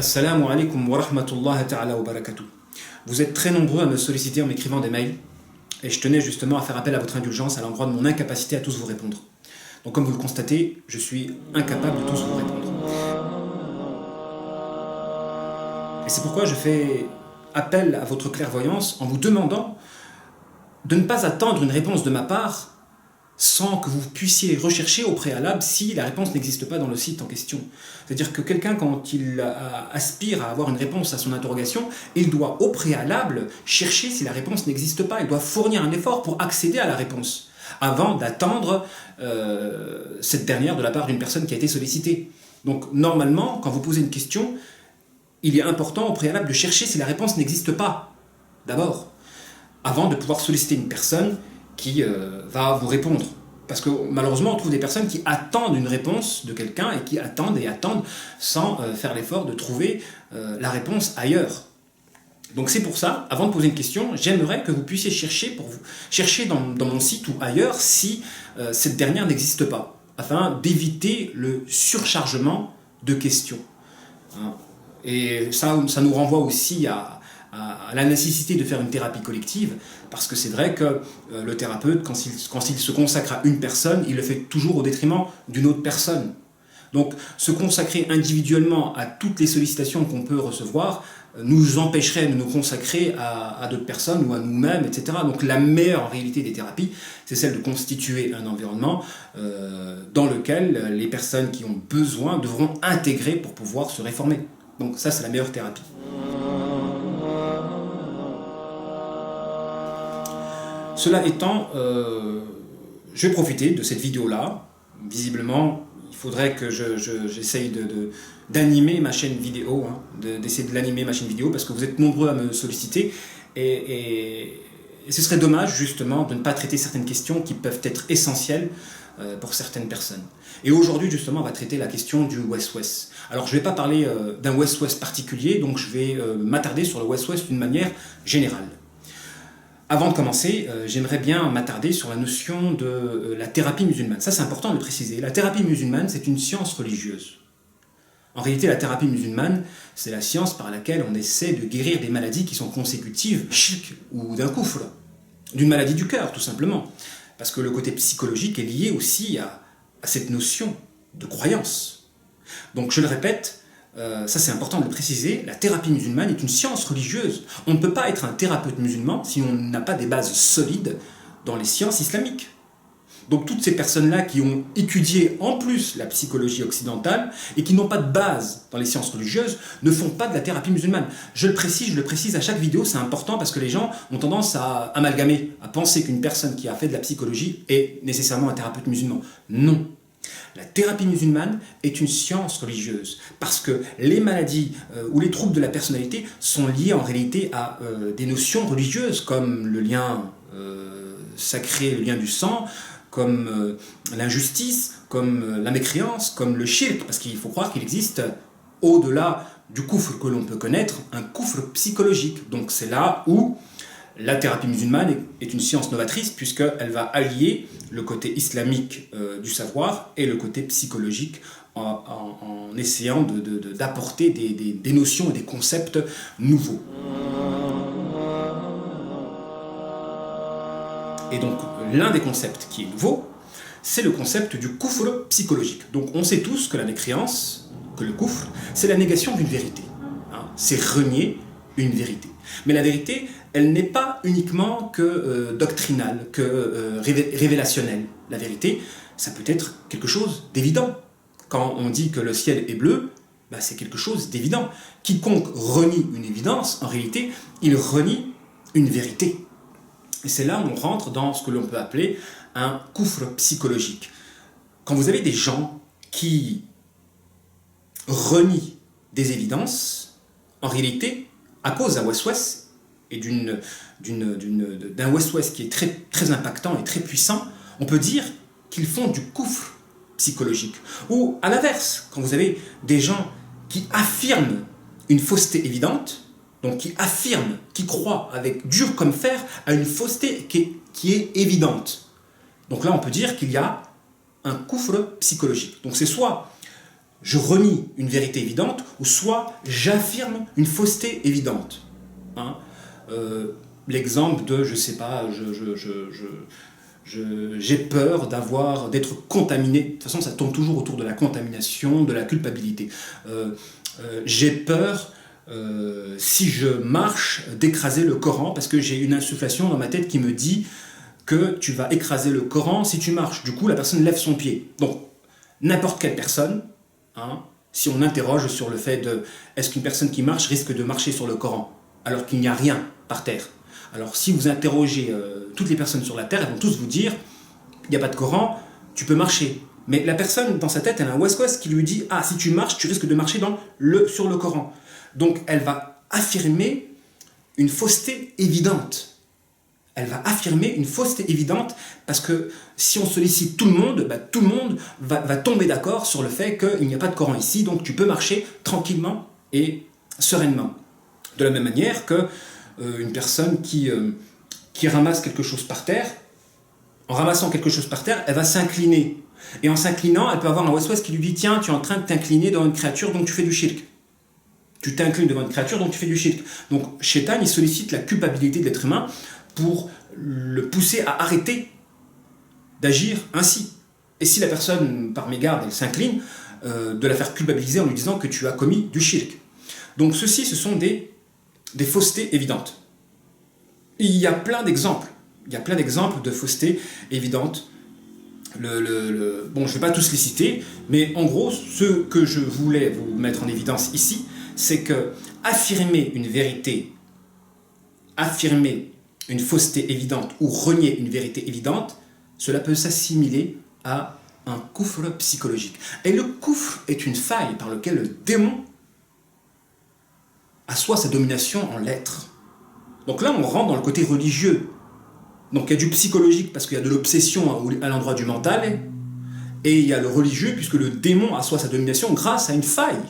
Assalamu alaikum wa rahmatullahi ta'ala wa barakatuh. Vous êtes très nombreux à me solliciter en m'écrivant des mails et je tenais justement à faire appel à votre indulgence à l'endroit de mon incapacité à tous vous répondre. Donc comme vous le constatez, je suis incapable de tous vous répondre. Et c'est pourquoi je fais appel à votre clairvoyance en vous demandant de ne pas attendre une réponse de ma part sans que vous puissiez rechercher au préalable si la réponse n'existe pas dans le site en question. C'est-à-dire que quelqu'un, quand il aspire à avoir une réponse à son interrogation, il doit au préalable chercher si la réponse n'existe pas. Il doit fournir un effort pour accéder à la réponse, avant d'attendre cette dernière de la part d'une personne qui a été sollicitée. Donc normalement, quand vous posez une question, il est important au préalable de chercher si la réponse n'existe pas, d'abord, avant de pouvoir solliciter une personne qui va vous répondre. Parce que malheureusement, on trouve des personnes qui attendent une réponse de quelqu'un et qui attendent et attendent sans faire l'effort de trouver la réponse ailleurs. Donc c'est pour ça, avant de poser une question, j'aimerais que vous puissiez chercher dans mon site ou ailleurs si cette dernière n'existe pas, afin d'éviter le surchargement de questions. Et ça nous renvoie aussi à la nécessité de faire une thérapie collective, parce que c'est vrai que le thérapeute, quand il se consacre à une personne, il le fait toujours au détriment d'une autre personne. Donc se consacrer individuellement à toutes les sollicitations qu'on peut recevoir nous empêcherait de nous consacrer à d'autres personnes ou à nous-mêmes, etc. Donc la meilleure en réalité des thérapies, c'est celle de constituer un environnement dans lequel les personnes qui ont besoin devront intégrer pour pouvoir se réformer. Donc ça, c'est la meilleure thérapie. Cela étant, je vais profiter de cette vidéo-là. Visiblement, il faudrait que j'essaye d'animer ma chaîne vidéo, d'essayer de l'animer ma chaîne vidéo, parce que vous êtes nombreux à me solliciter. Et ce serait dommage, justement, de ne pas traiter certaines questions qui peuvent être essentielles pour certaines personnes. Et aujourd'hui, justement, on va traiter la question du West-West. Alors, je ne vais pas parler d'un West-West particulier, donc je vais m'attarder sur le West-West d'une manière générale. Avant de commencer, j'aimerais bien m'attarder sur la notion de la thérapie musulmane. Ça, c'est important de le préciser. La thérapie musulmane, c'est une science religieuse. En réalité, la thérapie musulmane, c'est la science par laquelle on essaie de guérir des maladies qui sont consécutives, shirk ou d'un kufr, d'une maladie du cœur, tout simplement. Parce que le côté psychologique est lié aussi à cette notion de croyance. Donc, je le répète, ça c'est important de le préciser, la thérapie musulmane est une science religieuse. On ne peut pas être un thérapeute musulman si on n'a pas des bases solides dans les sciences islamiques. Donc toutes ces personnes-là qui ont étudié en plus la psychologie occidentale et qui n'ont pas de base dans les sciences religieuses ne font pas de la thérapie musulmane. Je le précise à chaque vidéo, c'est important parce que les gens ont tendance à amalgamer, à penser qu'une personne qui a fait de la psychologie est nécessairement un thérapeute musulman. Non. La thérapie musulmane est une science religieuse parce que les maladies ou les troubles de la personnalité sont liés en réalité à des notions religieuses comme le lien sacré, le lien du sang, comme l'injustice, comme la mécréance, comme le shirk, parce qu'il faut croire qu'il existe au-delà du kufr que l'on peut connaître, un kufr psychologique. Donc c'est là où la thérapie musulmane est une science novatrice puisqu'elle va allier le côté islamique du savoir et le côté psychologique en essayant d'apporter des notions et des concepts nouveaux. Et donc l'un des concepts qui est nouveau, c'est le concept du kufr psychologique. Donc on sait tous que la mécréance, que le kufr, c'est la négation d'une vérité. C'est renier une vérité. Mais la vérité, elle n'est pas uniquement que doctrinale, que révélationnelle. La vérité, ça peut être quelque chose d'évident. Quand on dit que le ciel est bleu, c'est quelque chose d'évident. Quiconque renie une évidence, en réalité, il renie une vérité. Et c'est là où on rentre dans ce que l'on peut appeler un kufr psychologique. Quand vous avez des gens qui renient des évidences, en réalité, à cause d'un West-West et d'un West-West qui est très, très impactant et très puissant, on peut dire qu'ils font du kufr psychologique. Ou à l'inverse, quand vous avez des gens qui affirment une fausseté évidente, donc qui affirment, qui croient avec dur comme fer à une fausseté qui est évidente. Donc là, on peut dire qu'il y a un kufr psychologique. Donc c'est soit je renie une vérité évidente, ou soit j'affirme une fausseté évidente. Hein. L'exemple de, je sais pas, j'ai peur d'être contaminé. De toute façon, ça tourne toujours autour de la contamination, de la culpabilité. J'ai peur, si je marche, d'écraser le Coran, parce que j'ai une insufflation dans ma tête qui me dit que tu vas écraser le Coran si tu marches. Du coup, la personne lève son pied. Donc, n'importe quelle personne, hein, si on interroge sur le fait de est-ce qu'une personne qui marche risque de marcher sur le Coran, alors qu'il n'y a rien par terre. Alors, si vous interrogez toutes les personnes sur la terre, elles vont tous vous dire il n'y a pas de Coran, tu peux marcher. Mais la personne, dans sa tête, elle a un ouest-ouest qui lui dit ah, si tu marches, tu risques de marcher sur le Coran. Donc, elle va affirmer une fausseté évidente. Elle va affirmer une fausseté évidente parce que si on sollicite tout le monde, tout le monde va tomber d'accord sur le fait qu'il n'y a pas de Coran ici, donc tu peux marcher tranquillement et sereinement. De la même manière que une personne qui ramasse quelque chose par terre, en ramassant quelque chose par terre, elle va s'incliner. Et en s'inclinant, elle peut avoir un ouest-ouest qui lui dit tiens, tu es en train de t'incliner devant une créature, donc tu fais du shirk. Tu t'inclines devant une créature, donc tu fais du shirk. Donc Shaitan, il sollicite la culpabilité de l'être humain pour le pousser à arrêter d'agir ainsi. Et si la personne, par mégarde, elle s'incline, de la faire culpabiliser en lui disant que tu as commis du shirk. Donc ceci, ce sont des faussetés évidentes. Il y a plein d'exemples. Il y a plein d'exemples de faussetés évidentes. Bon, je ne vais pas tous les citer, mais en gros, ce que je voulais vous mettre en évidence ici, c'est que affirmer une vérité, affirmer une fausseté évidente ou renier une vérité évidente, cela peut s'assimiler à un koufr psychologique. Et le koufr est une faille par laquelle le démon assoit sa domination en l'être. Donc là, on rentre dans le côté religieux. Donc il y a du psychologique parce qu'il y a de l'obsession à l'endroit du mental, et il y a le religieux puisque le démon assoit sa domination grâce à une faille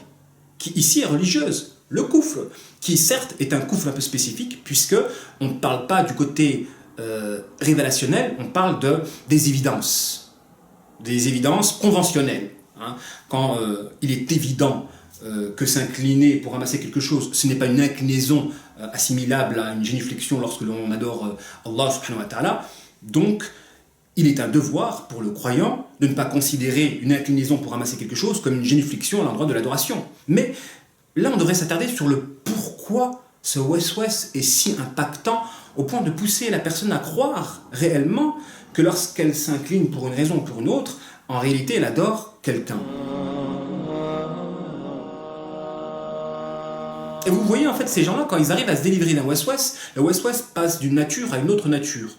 qui ici est religieuse. Le koufr, qui certes est un koufr un peu spécifique, puisque on ne parle pas du côté révélationnel, on parle des évidences conventionnelles. Hein. Quand il est évident que s'incliner pour ramasser quelque chose, ce n'est pas une inclinaison assimilable à une génuflexion lorsque l'on adore Allah subhanahu wa ta'ala, donc il est un devoir pour le croyant de ne pas considérer une inclinaison pour ramasser quelque chose comme une génuflexion à l'endroit de l'adoration. Mais là, on devrait s'attarder sur le pourquoi ce West-West est si impactant au point de pousser la personne à croire réellement que lorsqu'elle s'incline pour une raison ou pour une autre, en réalité, elle adore quelqu'un. Et vous voyez, en fait, ces gens-là, quand ils arrivent à se délivrer d'un West-West, le West-West passe d'une nature à une autre nature.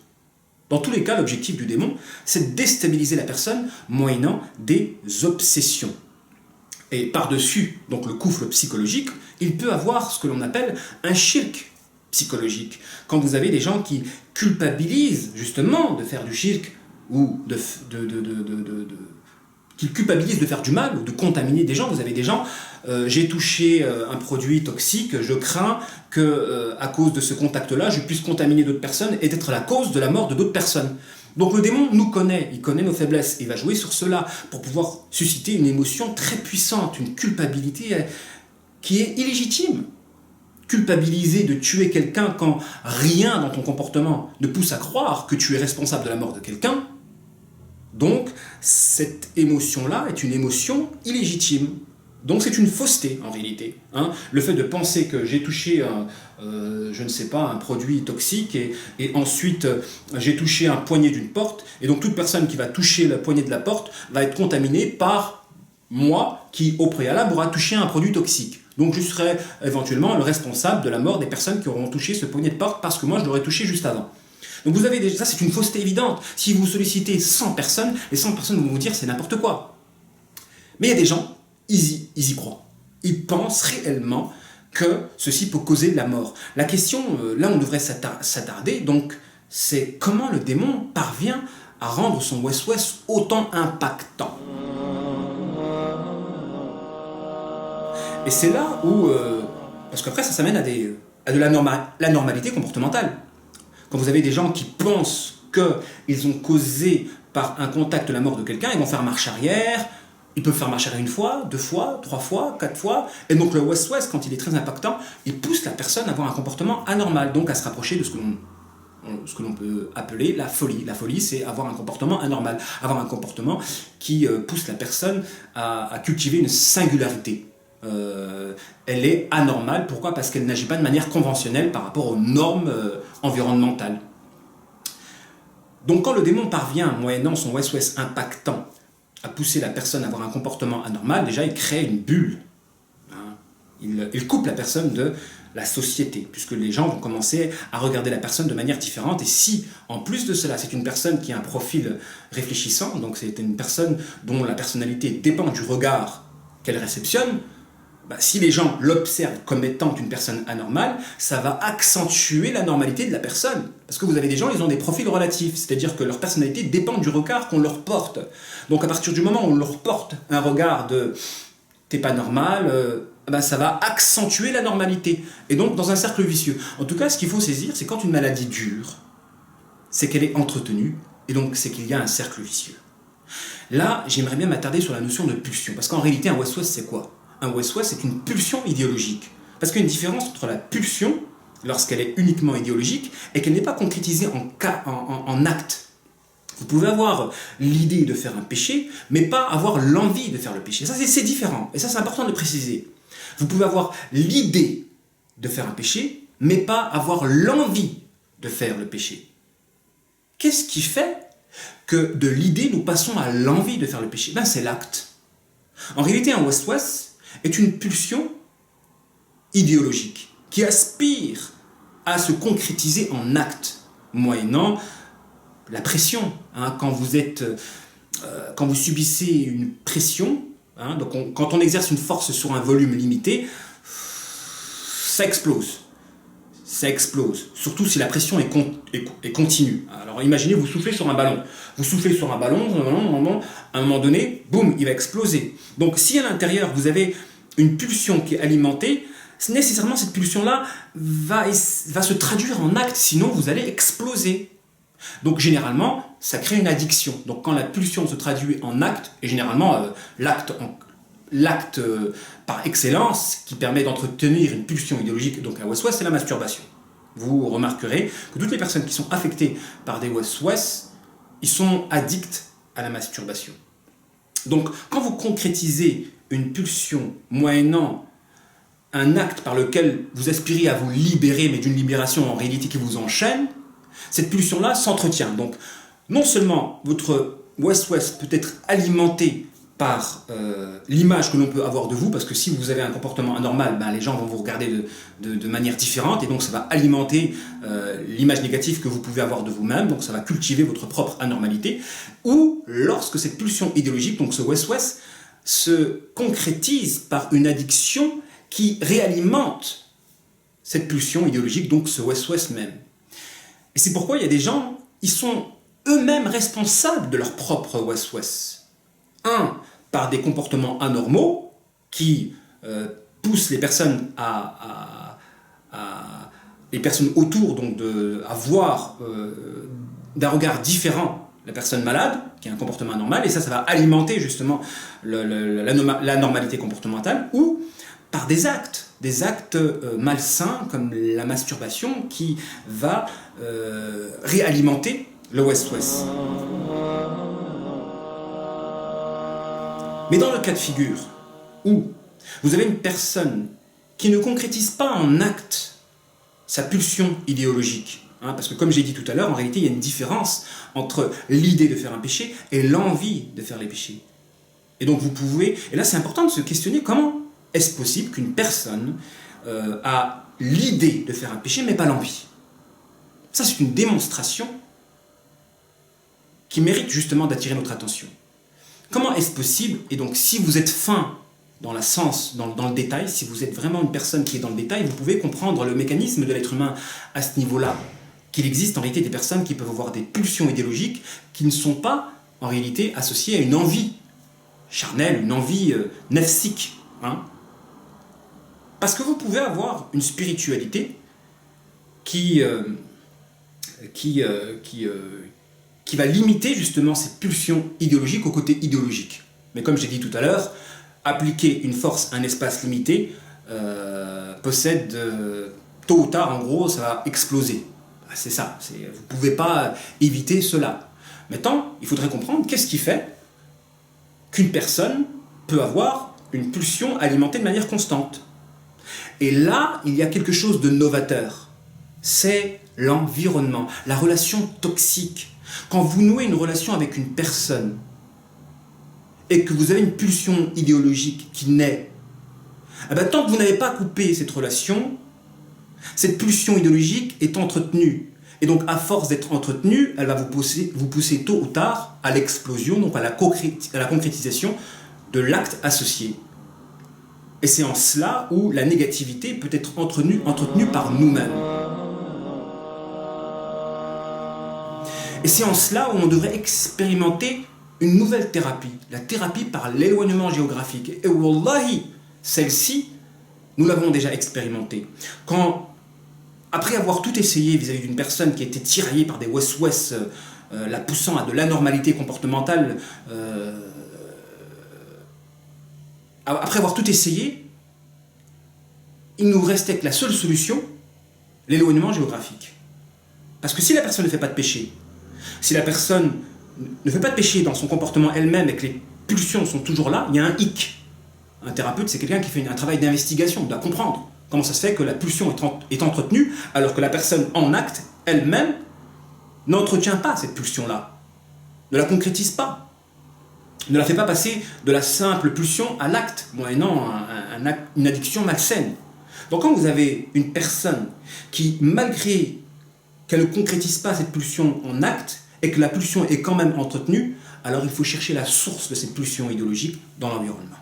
Dans tous les cas, l'objectif du démon, c'est de déstabiliser la personne moyennant des obsessions. Et par-dessus, donc le koufr psychologique, il peut avoir ce que l'on appelle un shirk psychologique. Quand vous avez des gens qui culpabilisent justement de faire du shirk ou qui culpabilisent de faire du mal ou de contaminer des gens. Vous avez des gens, j'ai touché un produit toxique, je crains que à cause de ce contact-là, je puisse contaminer d'autres personnes et être la cause de la mort de d'autres personnes. Donc le démon nous connaît, il connaît nos faiblesses, il va jouer sur cela pour pouvoir susciter une émotion très puissante, une culpabilité qui est illégitime. Culpabiliser de tuer quelqu'un quand rien dans ton comportement ne pousse à croire que tu es responsable de la mort de quelqu'un, donc cette émotion-là est une émotion illégitime. Donc c'est une fausseté en réalité. Hein. Le fait de penser que j'ai touché un produit toxique et ensuite j'ai touché un poignet d'une porte, et donc toute personne qui va toucher le poignet de la porte va être contaminée par moi qui au préalable aura touché un produit toxique. Donc je serai éventuellement le responsable de la mort des personnes qui auront touché ce poignet de porte parce que moi je l'aurais touché juste avant. Donc vous avez ça, c'est une fausseté évidente. Si vous sollicitez 100 personnes, les 100 personnes vont vous dire c'est n'importe quoi. Mais il y a des gens, ils y croient. Ils pensent réellement que ceci peut causer de la mort. La question, là on devrait s'attarder, donc c'est comment le démon parvient à rendre son West-West autant impactant. Et c'est là où, parce qu'après ça s'amène à de la normalité comportementale. Quand vous avez des gens qui pensent qu'ils ont causé par un contact la mort de quelqu'un, ils vont faire marche arrière, il peut faire marcher une fois, 2 fois, 3 fois, 4 fois. Et donc le West-West, quand il est très impactant, il pousse la personne à avoir un comportement anormal, donc à se rapprocher de ce que l'on peut appeler la folie. La folie, c'est avoir un comportement anormal, avoir un comportement qui pousse la personne à cultiver une singularité. Elle est anormale, pourquoi? Parce qu'elle n'agit pas de manière conventionnelle par rapport aux normes environnementales. Donc quand le démon parvient, moyennant son West-West impactant, à pousser la personne à avoir un comportement anormal, déjà il crée une bulle. Hein. Il coupe la personne de la société, puisque les gens vont commencer à regarder la personne de manière différente. Et si, en plus de cela, c'est une personne qui a un profil réfléchissant, donc c'est une personne dont la personnalité dépend du regard qu'elle réceptionne, bah, si les gens l'observent comme étant une personne anormale, ça va accentuer la normalité de la personne. Parce que vous avez des gens, ils ont des profils relatifs, c'est-à-dire que leur personnalité dépend du regard qu'on leur porte. Donc à partir du moment où on leur porte un regard de « t'es pas normal », ben ça va accentuer la normalité. Et donc dans un cercle vicieux. En tout cas, ce qu'il faut saisir, c'est quand une maladie dure, c'est qu'elle est entretenue, et donc c'est qu'il y a un cercle vicieux. Là, j'aimerais bien m'attarder sur la notion de pulsion, parce qu'en réalité, un West-West, c'est quoi? Un West-West, c'est une pulsion idéologique. Parce qu'il y a une différence entre la pulsion, lorsqu'elle est uniquement idéologique, et qu'elle n'est pas concrétisée en acte. Vous pouvez avoir l'idée de faire un péché, mais pas avoir l'envie de faire le péché. Ça, c'est différent. Et ça, c'est important de préciser. Vous pouvez avoir l'idée de faire un péché, mais pas avoir l'envie de faire le péché. Qu'est-ce qui fait que de l'idée, nous passons à l'envie de faire le péché? Ben, c'est l'acte. En réalité, un West-West est une pulsion idéologique qui aspire à se concrétiser en acte, moyennant la pression. Hein, quand vous subissez une pression, hein, donc quand on exerce une force sur un volume limité, ça explose. Ça explose. Surtout si la pression est continue. Alors imaginez, vous soufflez sur un ballon. Vous soufflez sur un ballon, à un moment donné, boum, il va exploser. Donc si à l'intérieur, vous avez une pulsion qui est alimentée, nécessairement cette pulsion-là va se traduire en acte, sinon vous allez exploser. Donc généralement, ça crée une addiction. Donc quand la pulsion se traduit en acte, et généralement l'acte par excellence qui permet d'entretenir une pulsion idéologique, donc un West-West, c'est la masturbation. Vous remarquerez que toutes les personnes qui sont affectées par des West-West, ils sont addicts à la masturbation. Donc quand vous concrétisez une pulsion moyennant un acte par lequel vous aspirez à vous libérer, mais d'une libération en réalité qui vous enchaîne, cette pulsion-là s'entretient. Donc non seulement votre West-West peut être alimenté par l'image que l'on peut avoir de vous, parce que si vous avez un comportement anormal, ben, les gens vont vous regarder de manière différente, et donc ça va alimenter l'image négative que vous pouvez avoir de vous-même, donc ça va cultiver votre propre anormalité, ou lorsque cette pulsion idéologique, donc ce West-West, se concrétise par une addiction qui réalimente cette pulsion idéologique, donc ce West-West même. Et c'est pourquoi il y a des gens, ils sont eux-mêmes responsables de leur propre West-West. Un, par des comportements anormaux qui poussent les personnes les personnes autour donc à voir d'un regard différent la personne malade, qui a un comportement anormal, et ça va alimenter justement l'anormalité comportementale, ou par des actes malsains comme la masturbation qui va réalimenter le West-West. Mais dans le cas de figure où vous avez une personne qui ne concrétise pas en acte sa pulsion idéologique, hein, parce que comme j'ai dit tout à l'heure, en réalité il y a une différence entre l'idée de faire un péché et l'envie de faire les péchés. Et donc vous pouvez, et là c'est important de se questionner, comment est-ce possible qu'une personne a l'idée de faire un péché mais pas l'envie? Ça c'est une démonstration qui mérite justement d'attirer notre attention. Comment est-ce possible? Et donc si vous êtes fin dans le détail, si vous êtes vraiment une personne qui est dans le détail, vous pouvez comprendre le mécanisme de l'être humain à ce niveau-là. Qu'il existe en réalité des personnes qui peuvent avoir des pulsions idéologiques qui ne sont pas en réalité associées à une envie charnelle, une envie nafsique. Hein. Parce que vous pouvez avoir une spiritualité qui va limiter justement ces pulsions idéologiques au côté idéologique. Mais comme j'ai dit tout à l'heure, appliquer une force à un espace limité possède, tôt ou tard, en gros, ça va exploser. C'est ça, vous ne pouvez pas éviter cela. Maintenant, il faudrait comprendre qu'est-ce qui fait qu'une personne peut avoir une pulsion alimentée de manière constante. Et là, il y a quelque chose de novateur. C'est l'environnement, la relation toxique. Quand vous nouez une relation avec une personne et que vous avez une pulsion idéologique qui naît, eh bien, tant que vous n'avez pas coupé cette relation, cette pulsion idéologique est entretenue. Et donc, à force d'être entretenue, elle va vous pousser tôt ou tard à l'explosion, donc à la concrétisation de l'acte associé. Et c'est en cela où la négativité peut être entretenue par nous-mêmes. Et c'est en cela où on devrait expérimenter une nouvelle thérapie, la thérapie par l'éloignement géographique. Et wallahi, celle-ci, nous l'avons déjà expérimentée. Après avoir tout essayé vis-à-vis d'une personne qui a été tiraillée par des west-west, la poussant à de l'anormalité comportementale, après avoir tout essayé, il nous restait que la seule solution, l'éloignement géographique. Parce que si la personne ne fait pas de péché, si la personne ne fait pas de péché dans son comportement elle-même et que les pulsions sont toujours là, il y a un hic. Un thérapeute, c'est quelqu'un qui fait un travail d'investigation, doit comprendre comment ça se fait que la pulsion est entretenue alors que la personne en acte, elle-même, n'entretient pas cette pulsion-là, ne la concrétise pas, ne la fait pas passer de la simple pulsion à l'acte, moyennant une addiction malsaine. Donc quand vous avez une personne qui, malgré qu'elle ne concrétise pas cette pulsion en acte, et que la pulsion est quand même entretenue, alors il faut chercher la source de cette pulsion idéologique dans l'environnement.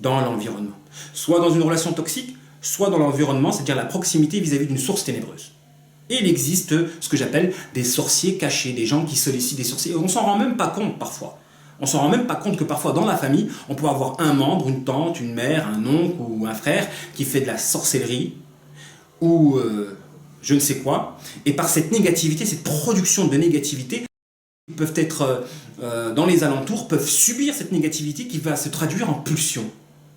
Dans l'environnement. Soit dans une relation toxique, soit dans l'environnement, c'est-à-dire la proximité vis-à-vis d'une source ténébreuse. Et il existe ce que j'appelle des sorciers cachés, des gens qui sollicitent des sorciers. Et on ne s'en rend même pas compte parfois. On ne s'en rend même pas compte que parfois dans la famille, on peut avoir un membre, une tante, une mère, un oncle ou un frère qui fait de la sorcellerie ou je ne sais quoi. Et par cette négativité, cette production de négativité, ils peuvent être dans les alentours, peuvent subir cette négativité qui va se traduire en pulsion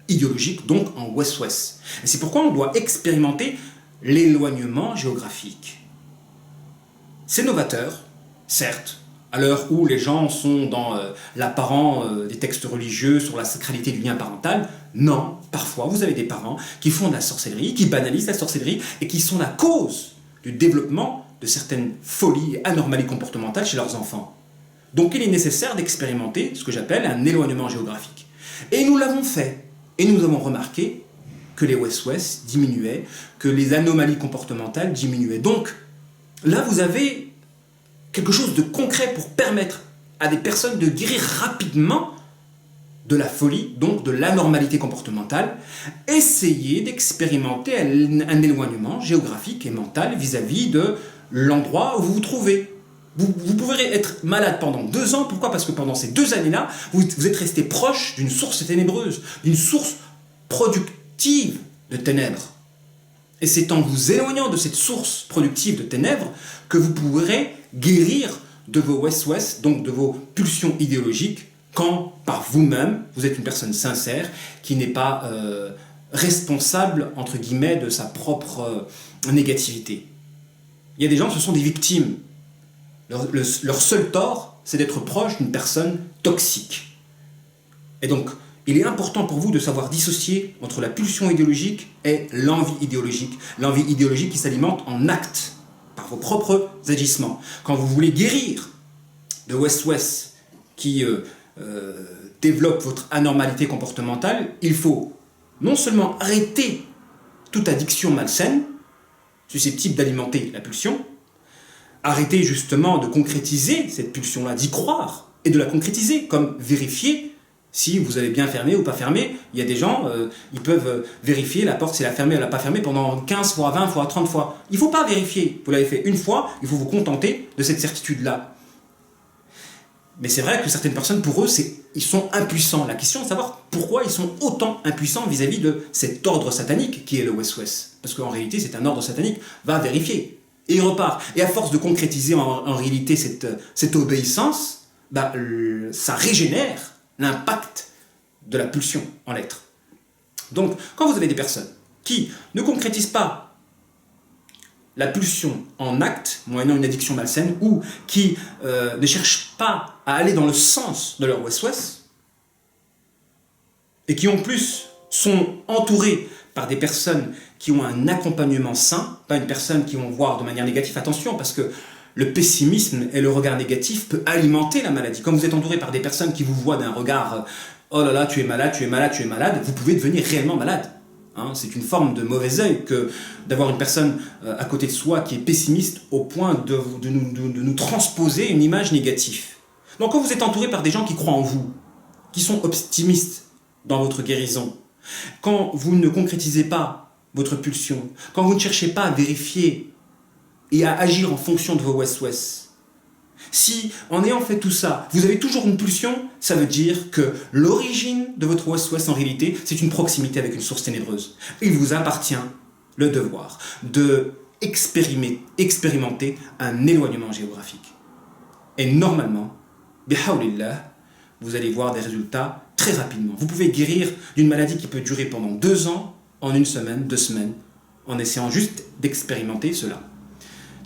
idéologique, donc en west-west. Et c'est pourquoi on doit expérimenter l'éloignement géographique. C'est novateur, certes, à l'heure où les gens sont dans l'apparent des textes religieux sur la sacralité du lien parental. Non, parfois vous avez des parents qui font de la sorcellerie, qui banalisent la sorcellerie et qui sont la cause du développement de certaines folies et anomalies comportementales chez leurs enfants. Donc il est nécessaire d'expérimenter ce que j'appelle un éloignement géographique. Et nous l'avons fait. Et nous avons remarqué que les west-west diminuaient, que les anomalies comportementales diminuaient. Donc là, vous avez quelque chose de concret pour permettre à des personnes de guérir rapidement de la folie, donc de l'anormalité comportementale. Essayez d'expérimenter un éloignement géographique et mental vis-à-vis de l'endroit où vous vous trouvez. Vous pouvez être malade pendant 2 ans. Pourquoi ? Parce que pendant ces 2 années-là, vous êtes resté proche d'une source ténébreuse, d'une source productive de ténèbres. Et c'est en vous éloignant de cette source productive de ténèbres que vous pourrez guérir de vos west-west, donc de vos pulsions idéologiques, quand par vous-même, vous êtes une personne sincère qui n'est pas responsable, entre guillemets, de sa propre négativité. Il y a des gens, ce sont des victimes. Leur seul tort, c'est d'être proche d'une personne toxique. Et donc, il est important pour vous de savoir dissocier entre la pulsion idéologique et l'envie idéologique. L'envie idéologique qui s'alimente en actes, par vos propres agissements. Quand vous voulez guérir de west-west qui développe votre anormalité comportementale, il faut non seulement arrêter toute addiction malsaine, susceptible d'alimenter la pulsion, arrêter justement de concrétiser cette pulsion-là, d'y croire et de la concrétiser, comme vérifier si vous avez bien fermé ou pas fermé. Il y a des gens, ils peuvent vérifier la porte si elle a fermé ou elle n'a pas fermé pendant 15 fois, 20 fois, 30 fois. Il ne faut pas vérifier. Vous l'avez fait une fois, il faut vous contenter de cette certitude-là. Mais c'est vrai que certaines personnes, pour eux, ils sont impuissants. La question est de savoir pourquoi ils sont autant impuissants vis-à-vis de cet ordre satanique qui est le West-West. Parce qu'en réalité, c'est un ordre satanique. Va vérifier. Et il repart. Et à force de concrétiser en réalité cette obéissance, ça régénère l'impact de la pulsion en l'être. Donc, quand vous avez des personnes qui ne concrétisent pas la pulsion en acte, moyennant une addiction malsaine, ou qui ne cherchent pas à aller dans le sens de leur west-west, et qui en plus sont entourés par des personnes qui ont un accompagnement sain, pas une personne qui vont voir de manière négative. Attention, parce que le pessimisme et le regard négatif peut alimenter la maladie. Quand vous êtes entouré par des personnes qui vous voient d'un regard « oh là là, tu es malade, tu es malade, tu es malade », vous pouvez devenir réellement malade. Hein, c'est une forme de mauvais œil que d'avoir une personne à côté de soi qui est pessimiste au point de nous transposer une image négative. Donc quand vous êtes entouré par des gens qui croient en vous, qui sont optimistes dans votre guérison, quand vous ne concrétisez pas votre pulsion, quand vous ne cherchez pas à vérifier et à agir en fonction de vos west-west, si en ayant fait tout ça, vous avez toujours une pulsion, ça veut dire que l'origine de votre west-west en réalité, c'est une proximité avec une source ténébreuse. Il vous appartient le devoir de expérimenter un éloignement géographique. Et normalement, bihawlillah, vous allez voir des résultats très rapidement. Vous pouvez guérir d'une maladie qui peut durer pendant 2 ans, en 1 semaine, 2 semaines, en essayant juste d'expérimenter cela.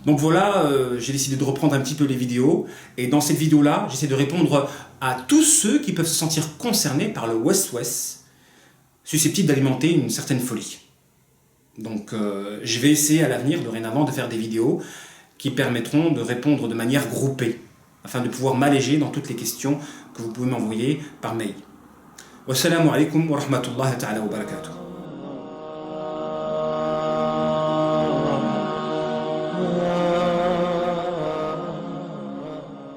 Donc voilà, j'ai décidé de reprendre un petit peu les vidéos. Et dans cette vidéo-là, j'essaie de répondre à tous ceux qui peuvent se sentir concernés par le West-West, susceptibles d'alimenter une certaine folie. Donc je vais essayer à l'avenir, dorénavant, de faire des vidéos qui permettront de répondre de manière groupée, afin de pouvoir m'alléger dans toutes les questions que vous pouvez m'envoyer par mail. Wassalamu alaikum wa rahmatullahi ta'ala wa barakatuh.